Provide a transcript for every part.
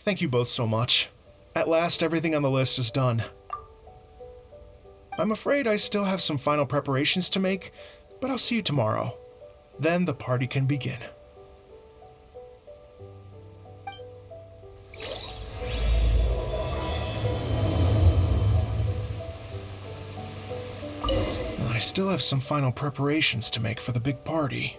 Thank you both so much. At last, everything on the list is done. I'm afraid I still have some final preparations to make, but I'll see you tomorrow. Then the party can begin. I still have some final preparations to make for the big party.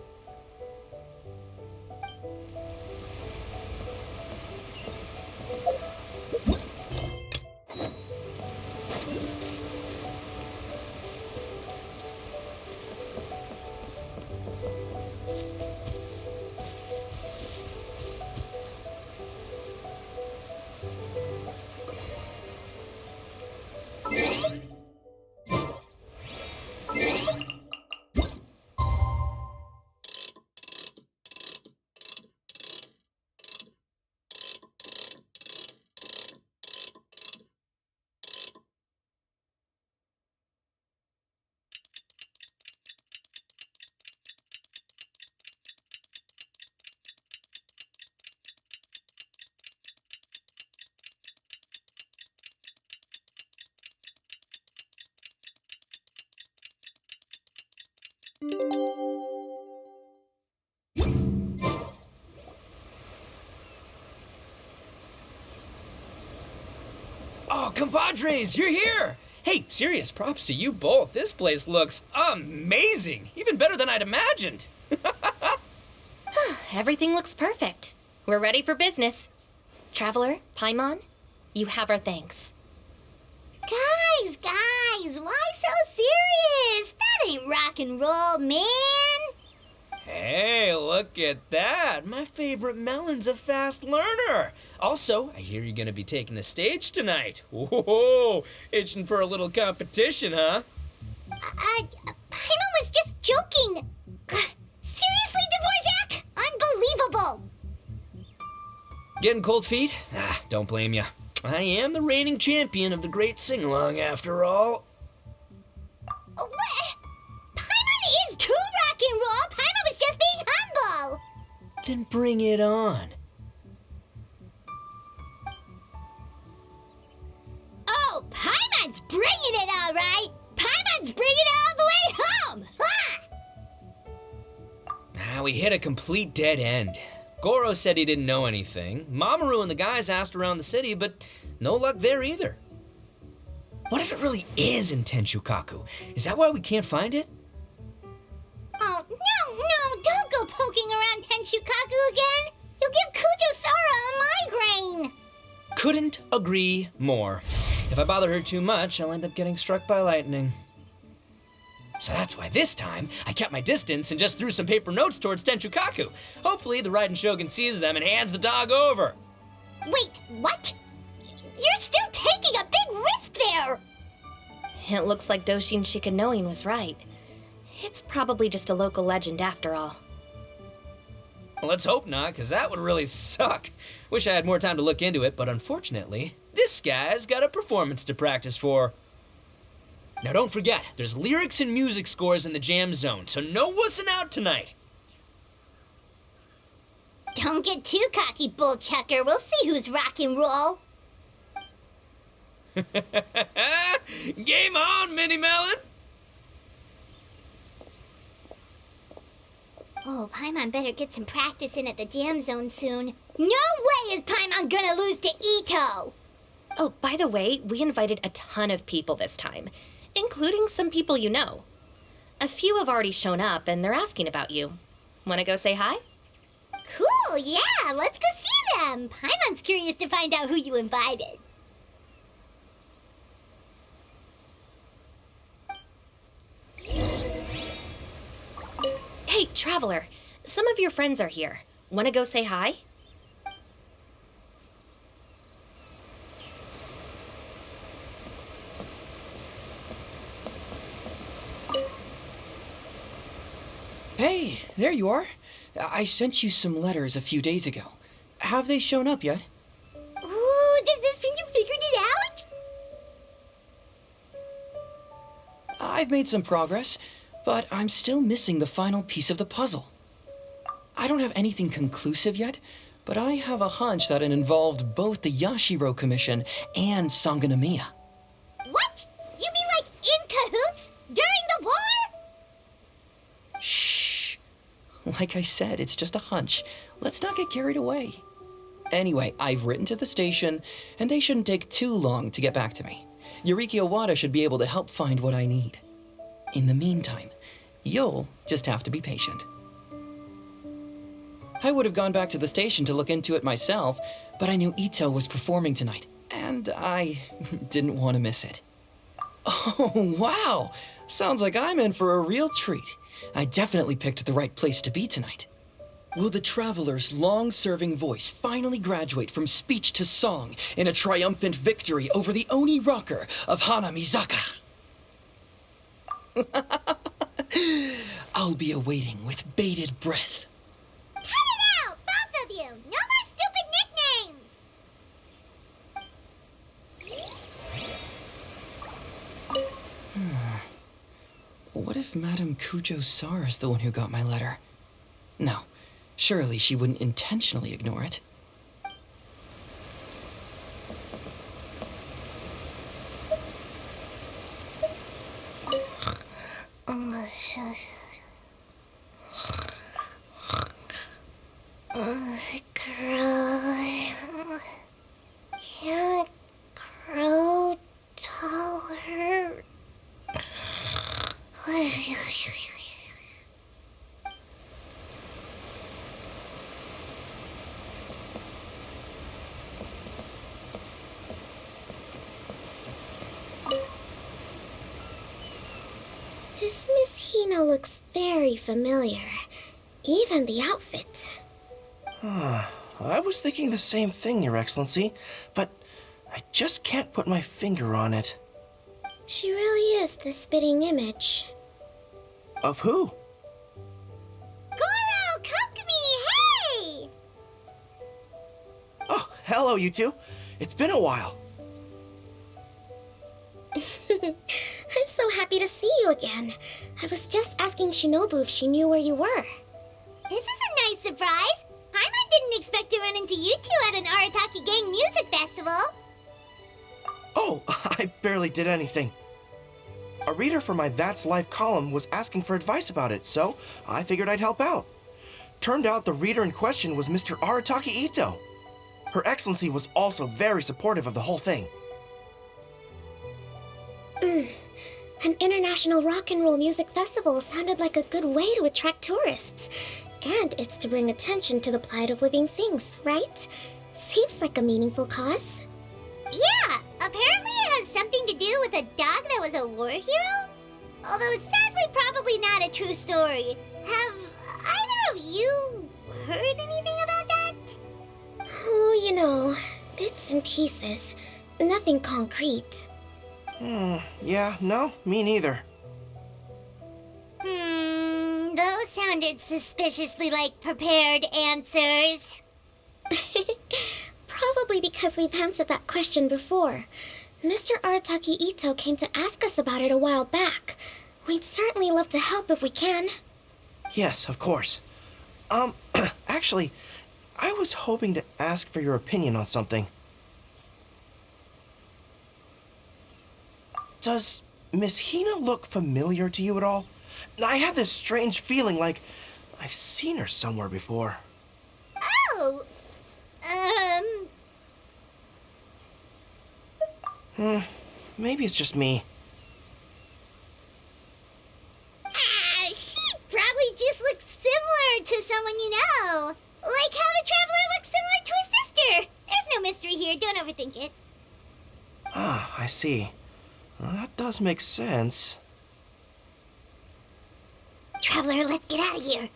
Oh, compadres, you're here! Hey, serious props to you both. This place looks amazing. Even better than I'd imagined. Everything looks perfect. We're ready for business. Traveler, Paimon, you have our thanks. Guys, why so serious? That ain't rock and roll, man. Hey, look at that. My favorite melon's a fast learner. Also, I hear you're gonna be taking the stage tonight. Whoa, itching for a little competition, huh? Paimon was just joking. Seriously, Dvorak? Unbelievable. Getting cold feet? Don't blame ya. I am the reigning champion of the great sing-along after all. What? Paimon is too rock and roll. Paimon was just being humble. Then bring it on. Oh, Paimon's bringing it all right. Paimon's bringing it all the way home. Ha! We hit a complete dead end. Goro said he didn't know anything. Mamoru and the guys asked around the city, but no luck there either. What if it really is in Tenshukaku? Is that why we can't find it? Oh, no, don't go poking around Tenshukaku again. You'll give Kujo-Sara a migraine. Couldn't agree more. If I bother her too much, I'll end up getting struck by lightning. So that's why this time, I kept my distance and just threw some paper notes towards Tenshukaku. Hopefully the Raiden Shogun sees them and hands the dog over. Wait, what? You're still taking a big risk there! It looks like Doshin Shikanoin was right. It's probably just a local legend after all. Well, let's hope not, because that would really suck. Wish I had more time to look into it, but unfortunately, this guy's got a performance to practice for. Now don't forget, there's lyrics and music scores in the jam zone, so no wussing out tonight. Don't get too cocky, bullchucker. We'll see who's rock and roll. Game on, Mini Melon! Oh, Paimon better get some practice in at the jam zone soon. No way is Paimon gonna lose to Ito! Oh, by the way, we invited a ton of people this time, including some people you know. A few have already shown up, and they're asking about you. Wanna go say hi? Cool, yeah, let's go see them. Paimon's curious to find out who you invited. Hey, Traveler, some of your friends are here. Wanna go say hi? Hey, there you are. I sent you some letters a few days ago. Have they shown up yet? Ooh, does this mean you figured it out? I've made some progress, but I'm still missing the final piece of the puzzle. I don't have anything conclusive yet, but I have a hunch that it involved both the Yashiro Commission and Sangonomiya. What? You mean like in cahoots? During the war? Shh. Like I said, it's just a hunch. Let's not get carried away. Anyway, I've written to the station, and they shouldn't take too long to get back to me. Yuriki Owada should be able to help find what I need. In the meantime, you'll just have to be patient. I would have gone back to the station to look into it myself, but I knew Ito was performing tonight, and I didn't want to miss it. Oh, wow! Sounds like I'm in for a real treat. I definitely picked the right place to be tonight. Will the Traveler's long-serving voice finally graduate from speech to song in a triumphant victory over the Oni rocker of Hanamizaka? I'll be awaiting with bated breath. Cut it out, both of you! No more stupid nicknames! What if Madame Kujo-Sara's the one who got my letter? No, surely she wouldn't intentionally ignore it. Can't grow taller. This Miss Hina looks very familiar. Even the outfit. I was thinking the same thing, Your Excellency, but I just can't put my finger on it. She really is the spitting image. Of who? Goro, Kokomi, hey! Oh, hello, you two. It's been a while. I'm so happy to see you again. I was just asking Shinobu if she knew where you were. This is a nice surprise. Paimon didn't expect to run into you two at an Arataki Gang music festival. Oh, I barely did anything. A reader for my That's Life column was asking for advice about it, so I figured I'd help out. Turned out the reader in question was Mr. Arataki Ito. Her Excellency was also very supportive of the whole thing. An international rock and roll music festival sounded like a good way to attract tourists. And it's to bring attention to the plight of living things, right? Seems like a meaningful cause. Yeah, apparently it has something to do with a dog that was a war hero? Although sadly probably not a true story. Have either of you heard anything about that? Oh, you know, bits and pieces. Nothing concrete. Yeah, no, me neither. Those sounded suspiciously like prepared answers. Probably because we've answered that question before. Mr. Arataki Ito came to ask us about it a while back. We'd certainly love to help if we can. Yes, of course. Actually, I was hoping to ask for your opinion on something. Does Miss Hina look familiar to you at all? I have this strange feeling like I've seen her somewhere before. Oh, Maybe it's just me. she probably just looks similar to someone you know. Like how the Traveler looks similar to his sister. There's no mystery here, don't overthink it. Ah, I see. Well, that does make sense. Traveler, let's get out of here.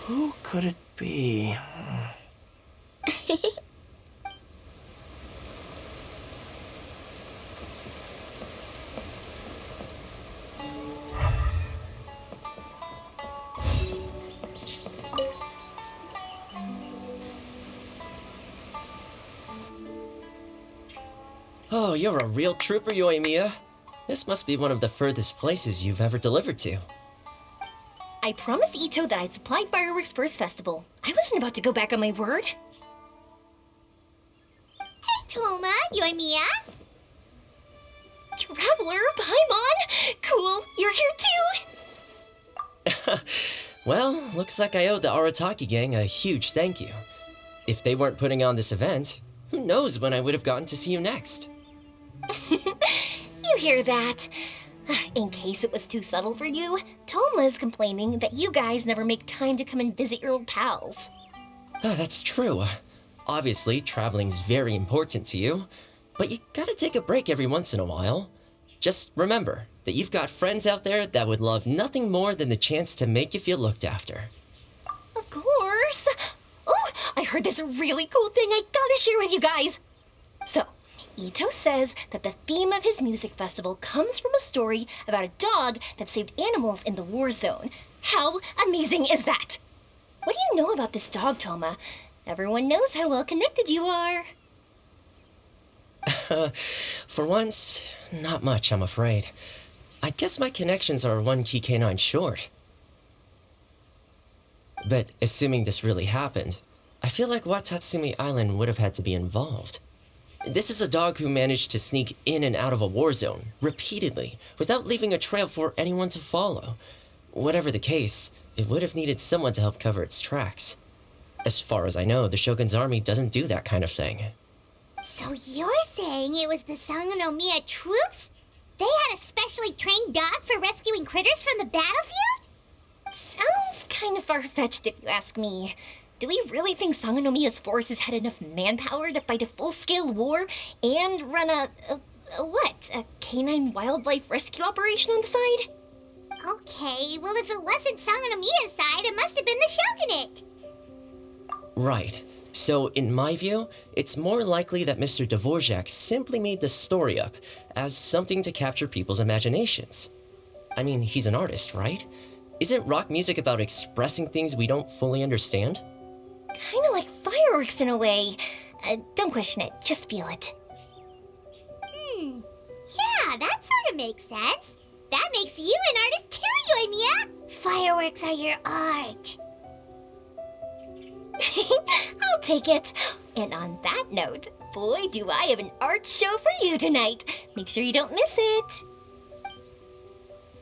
Who could it be? Oh, you're a real trooper, Yoimiya. This must be one of the furthest places you've ever delivered to. I promised Ito that I'd supply fireworks for his festival. I wasn't about to go back on my word. Hey, Toma, you're Mia? Traveler, Paimon! Cool, you're here too! Well, looks like I owe the Arataki gang a huge thank you. If they weren't putting on this event, who knows when I would have gotten to see you next. You hear that? In case it was too subtle for you, Toma's complaining that you guys never make time to come and visit your old pals. That's true. Obviously, traveling's very important to you, but you gotta take a break every once in a while. Just remember that you've got friends out there that would love nothing more than the chance to make you feel looked after. Of course! Oh, I heard this really cool thing I gotta share with you guys! So, Ito says that the theme of his music festival comes from a story about a dog that saved animals in the war zone. How amazing is that? What do you know about this dog, Toma? Everyone knows how well connected you are. For once, not much, I'm afraid. I guess my connections are one key canine short. But assuming this really happened, I feel like Watatsumi Island would have had to be involved. This is a dog who managed to sneak in and out of a war zone, repeatedly, without leaving a trail for anyone to follow. Whatever the case, it would have needed someone to help cover its tracks. As far as I know, the Shogun's army doesn't do that kind of thing. So you're saying it was the Sangonomiya troops? They had a specially trained dog for rescuing critters from the battlefield? Sounds kind of far-fetched if you ask me. Do we really think Sangonomiya's forces had enough manpower to fight a full-scale war and run a canine wildlife rescue operation on the side? Okay, well if it wasn't Sangonomiya's side, it must have been the Shogunate. Right. So, in my view, it's more likely that Mr. Dvorak simply made the story up as something to capture people's imaginations. I mean, he's an artist, right? Isn't rock music about expressing things we don't fully understand? Kinda like fireworks in a way. Don't question it, just feel it. Yeah, that sort of makes sense. That makes you an artist too, Yoimiya. Fireworks are your art. I'll take it. And on that note, boy, do I have an art show for you tonight. Make sure you don't miss it.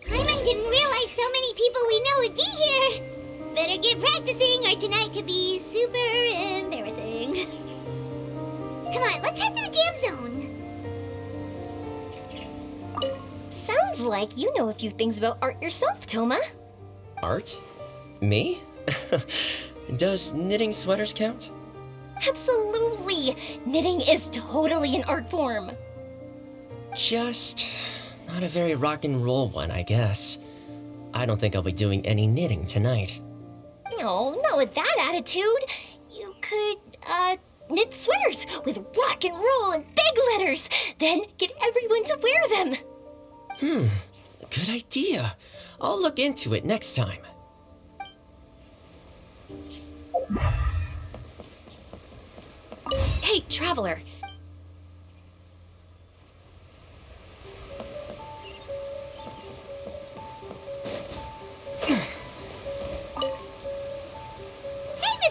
Paimon didn't realize so many people we know would be here. Better get practicing or tonight could be super embarrassing. Come on, let's head to the jam zone. Sounds like you know a few things about art yourself, Toma. Art? Me? Does knitting sweaters count? Absolutely! Knitting is totally an art form. Just not a very rock and roll one, I guess. I don't think I'll be doing any knitting tonight. No, not with that attitude. You could, knit sweaters with rock and roll and big letters, then get everyone to wear them. Good idea. I'll look into it next time. Hey, Traveler.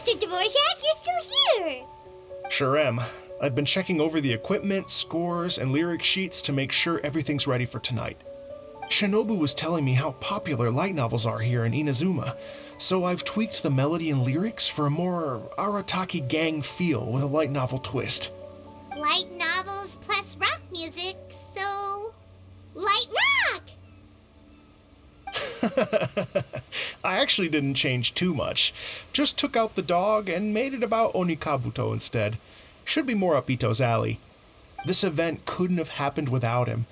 Mr. Dvorak, you're still here! Sure am. I've been checking over the equipment, scores, and lyric sheets to make sure everything's ready for tonight. Shinobu was telling me how popular light novels are here in Inazuma, so I've tweaked the melody and lyrics for a more Arataki gang feel with a light novel twist. Light novels plus rock music, so... light rock! I actually didn't change too much. Just took out the dog and made it about Onikabuto instead. Should be more up Ito's alley. This event couldn't have happened without him.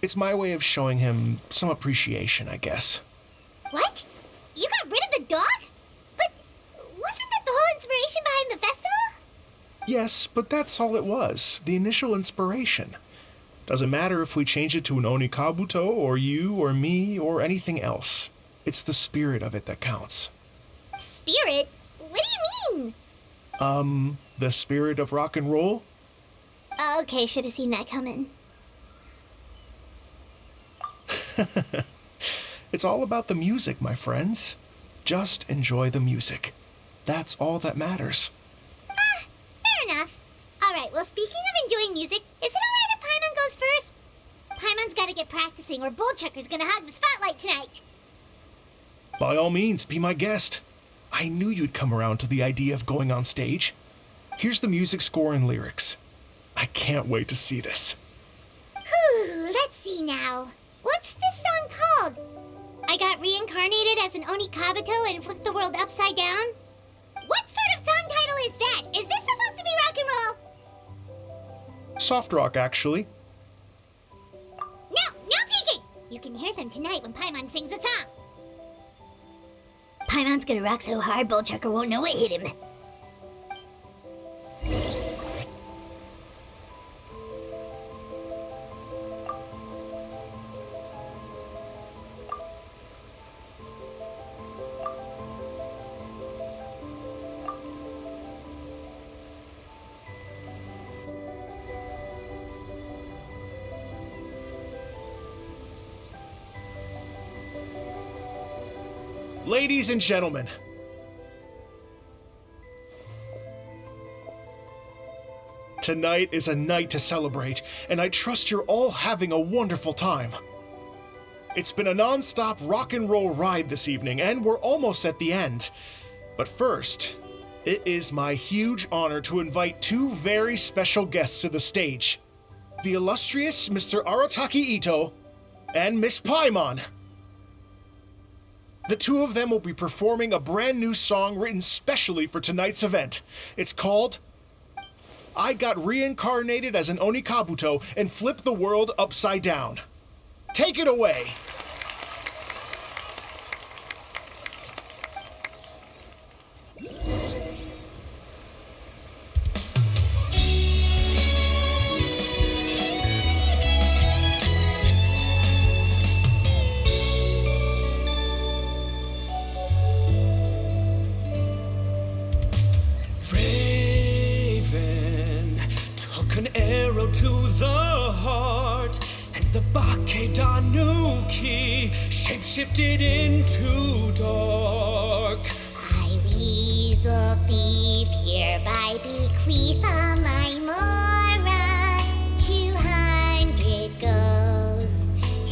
It's my way of showing him some appreciation, I guess. What? You got rid of the dog? But wasn't that the whole inspiration behind the festival? Yes, but that's all it was. The initial inspiration. Doesn't matter if we change it to an Onikabuto, or you, or me, or anything else. It's the spirit of it that counts. Spirit? What do you mean? The spirit of rock and roll? Okay, should have seen that coming. It's all about the music, my friends. Just enjoy the music. That's all that matters. Fair enough. Alright, well, speaking of enjoying music, is it alright if Paimon goes first? Paimon's gotta get practicing or Bullchucker's gonna hog the spotlight tonight. By all means, be my guest. I knew you'd come around to the idea of going on stage. Here's the music score and lyrics. I can't wait to see this. Whew, let's see now. What's this song called? I got reincarnated as an Oni Kabuto and flipped the world upside down? What sort of song title is that? Is this supposed to be rock and roll? Soft rock, actually. No peeking! You can hear them tonight when Paimon sings the song. Paimon's gonna rock so hard, Bullchucker won't know what hit him. Ladies and gentlemen, tonight is a night to celebrate, and I trust you're all having a wonderful time. It's been a non-stop rock and roll ride this evening, and we're almost at the end. But first, it is my huge honor to invite two very special guests to the stage. The illustrious Mr. Arataki Ito and Miss Paimon. The two of them will be performing a brand new song written specially for tonight's event. It's called I Got Reincarnated as an Oni Kabuto and Flipped the World Upside Down. Take it away! An arrow to the heart, and the Bakedanuki shapeshifted into dark. I, weasel thief, hereby bequeath all my mora. 200 goes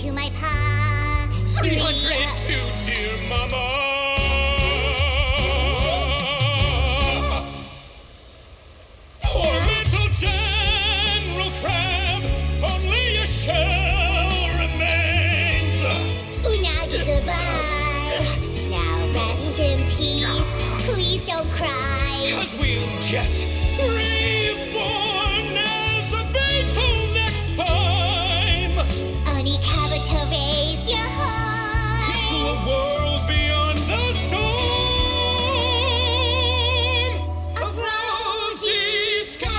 to my pa. 300 to dear mama. Poor little General Crab, only a shell remains. Unagi, goodbye. Now rest in peace. Please don't cry. 'Cause we'll get reborn as a beetle next time. Oni Kabuto, raise your heart. Here's to a world beyond the storm of rosy skies.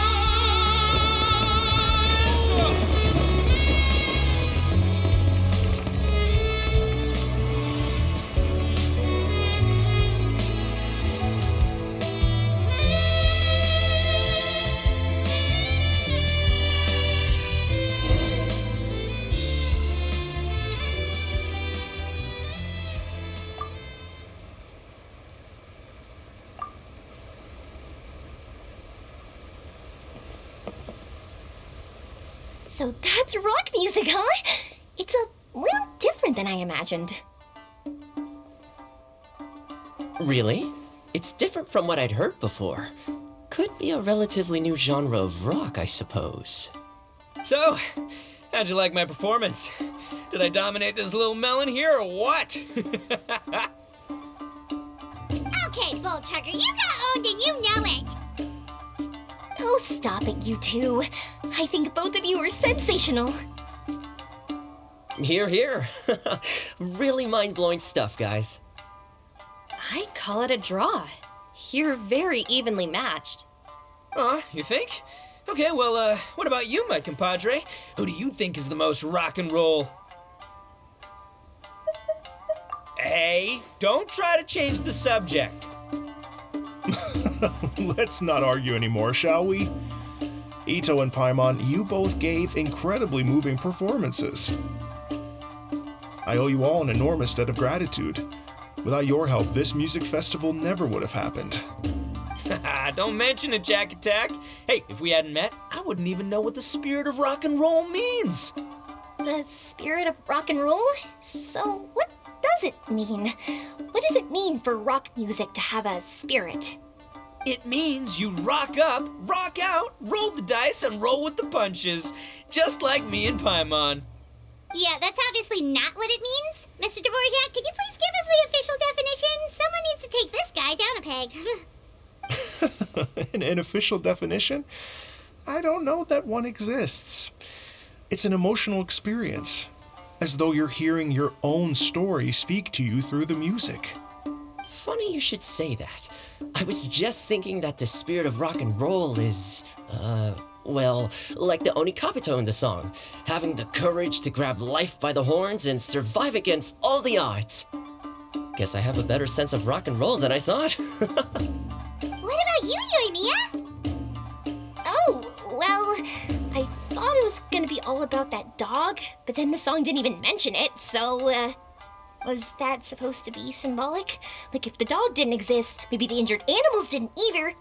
So that's rock music, huh? It's a little different than I imagined. Really? It's different from what I'd heard before. Could be a relatively new genre of rock, I suppose. So, how'd you like my performance? Did I dominate this little melon here or what? Okay, Bullchucker, you got owned and you know it. Oh, stop it, you two. I think both of you are sensational. Hear, hear. Really mind-blowing stuff, guys. I call it a draw. You're very evenly matched. You think? Okay, well, what about you, my compadre? Who do you think is the most rock and roll? Hey, don't try to change the subject. Let's not argue anymore, shall we? Ito and Paimon, you both gave incredibly moving performances. I owe you all an enormous debt of gratitude. Without your help, this music festival never would have happened. Don't mention it, Jack Attack. Hey, if we hadn't met, I wouldn't even know what the spirit of rock and roll means. The spirit of rock and roll? So, what does it mean? What does it mean for rock music to have a spirit? It means you rock up, rock out, roll the dice, and roll with the punches. Just like me and Paimon. Yeah, that's obviously not what it means. Mr. Dvorak, could you please give us the official definition? Someone needs to take this guy down a peg. An official definition? I don't know that one exists. It's an emotional experience, as though you're hearing your own story speak to you through the music. Funny you should say that. I was just thinking that the spirit of rock and roll is, well, like the Onikapito in the song, having the courage to grab life by the horns and survive against all the odds. Guess I have a better sense of rock and roll than I thought. What about you, Yoimiya? Oh, well, I thought it was gonna be all about that dog, but then the song didn't even mention it, so, was that supposed to be symbolic? Like, if the dog didn't exist, maybe the injured animals didn't either.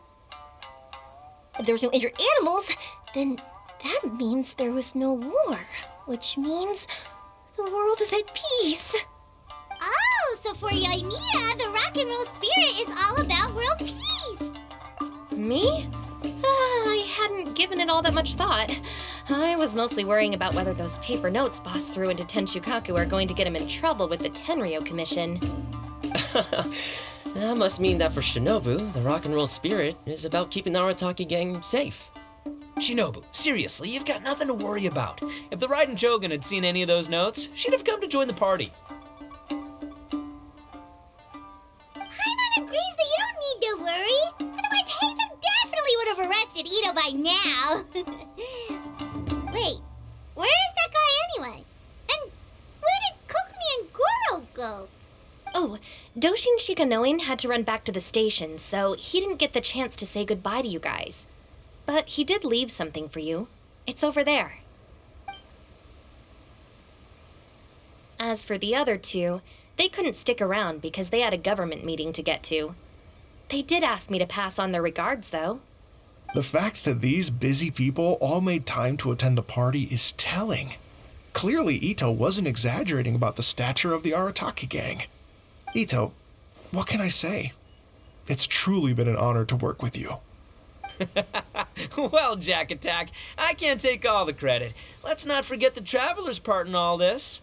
If there was no injured animals, then that means there was no war, which means the world is at peace. Oh, so for Yoimiya, the rock and roll spirit is all about world peace. Me? I hadn't given it all that much thought. I was mostly worrying about whether those paper notes Boss threw into Tenshukaku are going to get him in trouble with the Tenryo Commission. That must mean that for Shinobu, the rock and roll spirit is about keeping the Arataki gang safe. Shinobu, seriously, you've got nothing to worry about. If the Raiden Shogun had seen any of those notes, she'd have come to join the party. Paimon agrees that you don't need to worry. Otherwise, Hazen definitely would have arrested Ito by now. Wait, where is that guy anyway? And where did Kokumi and Goro go? Oh, Doshin Shikanoin had to run back to the station, so he didn't get the chance to say goodbye to you guys. But he did leave something for you. It's over there. As for the other two, they couldn't stick around because they had a government meeting to get to. They did ask me to pass on their regards, though. The fact that these busy people all made time to attend the party is telling. Clearly, Ito wasn't exaggerating about the stature of the Arataki gang. Ito, what can I say? It's truly been an honor to work with you. Well, Jack Attack, I can't take all the credit. Let's not forget the Traveler's part in all this.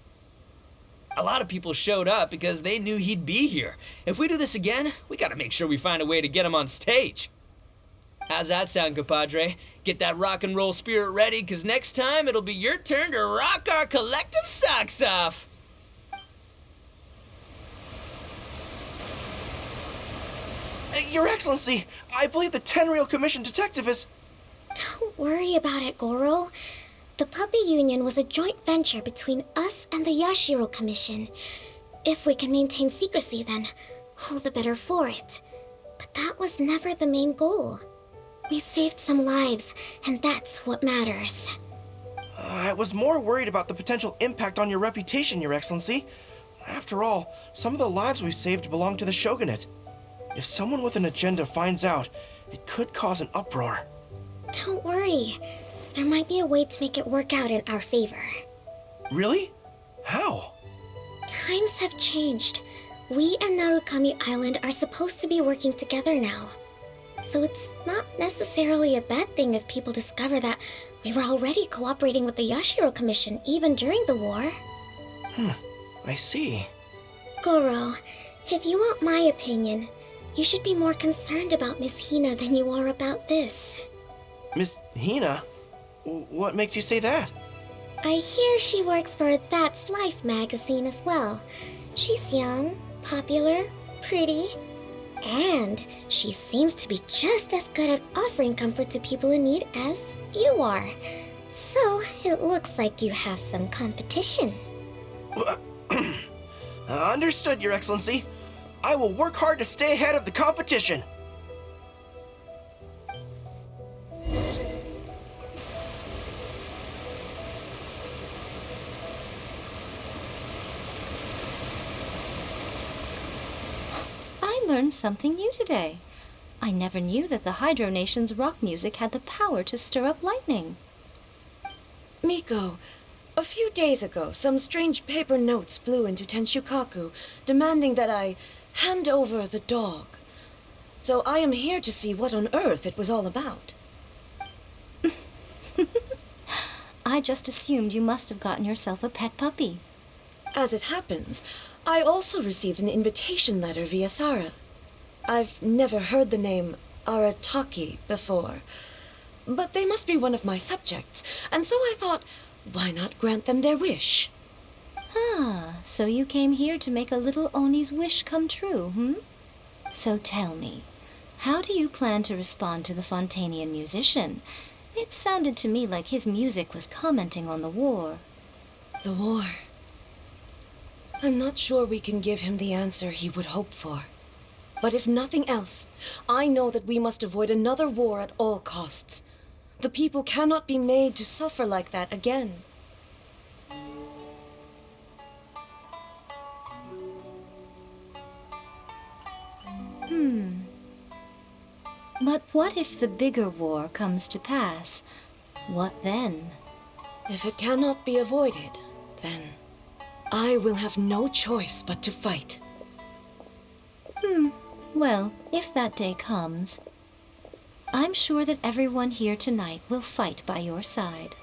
A lot of people showed up because they knew he'd be here. If we do this again, we gotta make sure we find a way to get him on stage. How's that sound, compadre? Get that rock and roll spirit ready, because next time it'll be your turn to rock our collective socks off. Your Excellency, I believe the Tenryo Commission detective is... Don't worry about it, Goro. The Puppy Union was a joint venture between us and the Yashiro Commission. If we can maintain secrecy, then all the better for it. But that was never the main goal. We saved some lives, and that's what matters. I was more worried about the potential impact on your reputation, Your Excellency. After all, some of the lives we've saved belong to the Shogunate. If someone with an agenda finds out, it could cause an uproar. Don't worry. There might be a way to make it work out in our favor. Really? How? Times have changed. We and Narukami Island are supposed to be working together now. So it's not necessarily a bad thing if people discover that we were already cooperating with the Yashiro Commission even during the war. I see. Goro, if you want my opinion, you should be more concerned about Miss Hina than you are about this. Miss Hina? What makes you say that? I hear she works for That's Life magazine as well. She's young, popular, pretty, and she seems to be just as good at offering comfort to people in need as you are. So it looks like you have some competition. Understood, Your Excellency. I will work hard to stay ahead of the competition. learned something new today. I never knew that the Hydro Nation's rock music had the power to stir up lightning. Miko, a few days ago, some strange paper notes flew into Tenshukaku, demanding that I hand over the dog. So I am here to see what on earth it was all about. I just assumed you must have gotten yourself a pet puppy. As it happens, I also received an invitation letter via Sarah. I've never heard the name Arataki before, but they must be one of my subjects, and so I thought, why not grant them their wish? Ah, so you came here to make a little Oni's wish come true, hmm? So tell me, how do you plan to respond to the Fontanian musician? It sounded to me like his music was commenting on the war. The war. I'm not sure we can give him the answer he would hope for. But if nothing else, I know that we must avoid another war at all costs. The people cannot be made to suffer like that again. But what if the bigger war comes to pass? What then? If it cannot be avoided, then I will have no choice but to fight. Well, if that day comes, I'm sure that everyone here tonight will fight by your side.